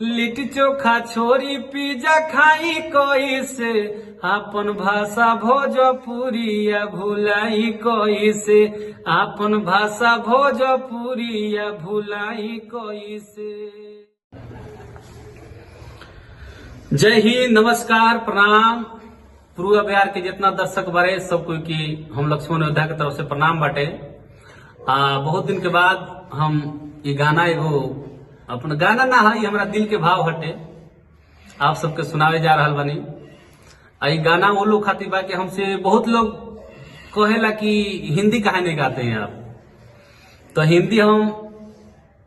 लिट्टी चोखा छोरी पिज्जा खाई कैसे, आपन भाषा भोजपुरिया भुलाई कैसे, आपन भाषा भोजपुरिया भुलाई कैसे। जय हिंद, नमस्कार, प्रणाम। पूर्व बिहार के जितना दर्शक बारे सबको की हम लक्ष्मण योद्धा की तरफ से प्रणाम बाटे। बहुत दिन के बाद हम ये गाना एगो अपना गाना ना है, हमारा दिल के भाव हटे, आप सबके सुनावे जा रहा बनी। ये गाना वो लोग खातिर बा कि हमसे बहुत लोग कहेला कि हिंदी काहे नहीं गाते हैं आप, तो हिंदी हम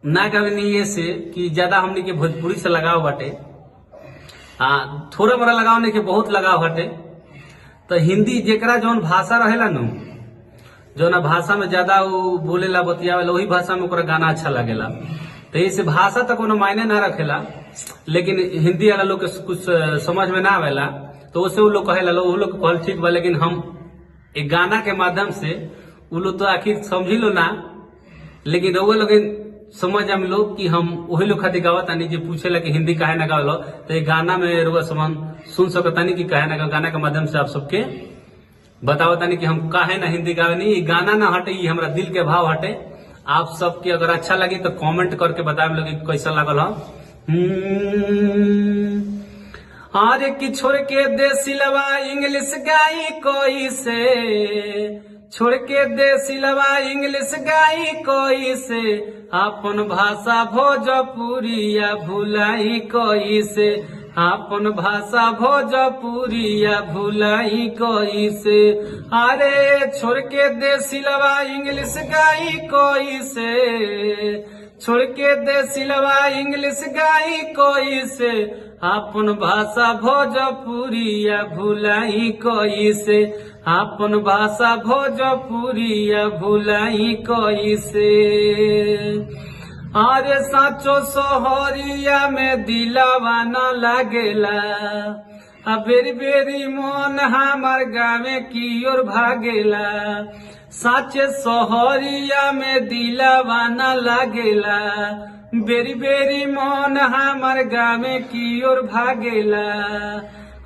ना गावे नहीं ये से कि ज्यादा हमने के भोजपुरी से लगाव बाटे। थोड़ा मोड़ा लगाव नहीं के बहुत लगाव हटे। तो हिंदी जेकरा जौन भाषा रहेला नु, जौन भाषा में ज्यादा वो बोलेला बतियावेला, वही भाषा में ओकरा गाना अच्छा लगेला। तो इसे भाषा तो कोनो मायने ना रखेला, लेकिन हिंदी वाला लोग के कुछ समझ में ना आवेला, तो उससे वो लोग कहेला, वो लोग कहल ठीक बा, लेकिन हम एक गाना के माध्यम से वो लोग तो आखिर समझी लो ना, लेकिन वो लोग समझ हम लोग कि हम वही लोग खातिर गावत आनी। जो पूछेला कि हिंदी काहे ना गावलो, तो ये गाना में रुआ समान सुन सकतानी कि काहे ना, गाना के माध्यम से आप सबके बतावतानी कि हम काहे ना हिंदी गावे नहीं। ये गाना ना हटे, ये हमारा दिल के भाव हटे। आप सबके अगर अच्छा लगे तो कमेंट करके बताए लोग कैसा लागल हो। अरे कि छोड़ के देसी लवा इंग्लिश गाई कोई से, छोड़ के देसी लवा इंग्लिश गाई कोई से, आपन भाषा भोजपुरिया भुलाई कोई से, आपन भाषा भोजपुरिया भुलाई कोई से। अरे छोड़ के देसी लवा इंग्लिश गाई कोई से, छोड़ के देसी लवा इंग्लिश गाई कोई से, आपन भाषा भोजपुरिया भुलाई कोई से, आपन भाषा भोजपुरिया भुलाई कोई से। अरे साचो सोहरिया में दिलावा न लागेला, बेरी बेरी मन हमार गावे की ओर भागेला, साचे सोहरिया में दिलावा न लागेला, बेरी बेरी मन हमार गावे की ओर भागेला।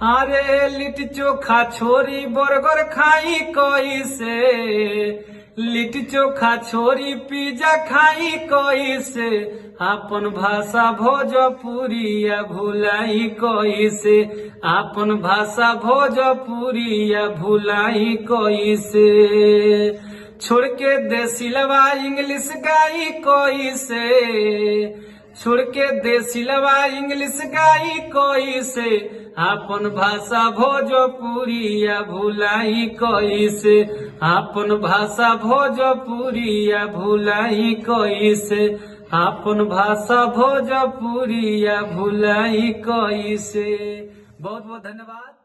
अरे लिट्टी चोखा छोरी बर्गर खाई कैसे, लिट्टी चोखा छोरी पिज्जा खाई कैसे, आपन भाषा भोजपुरिया भुलाई कैसे, आपन भाषा भोजपुरिया भुलाई कैसे। छोड़ के देसी लवा इंग्लिश गाई कैसे, छोड़ के देसी लवा इंग्लिश गाई कैसे, आपन भाषा भोजपुरिया भुलाई कैसे, आपन भाषा भोजपुरिया भुलाई कैसे, आपन भाषा भोजपुरिया भुलाई कैसे। बहुत बहुत धन्यवाद।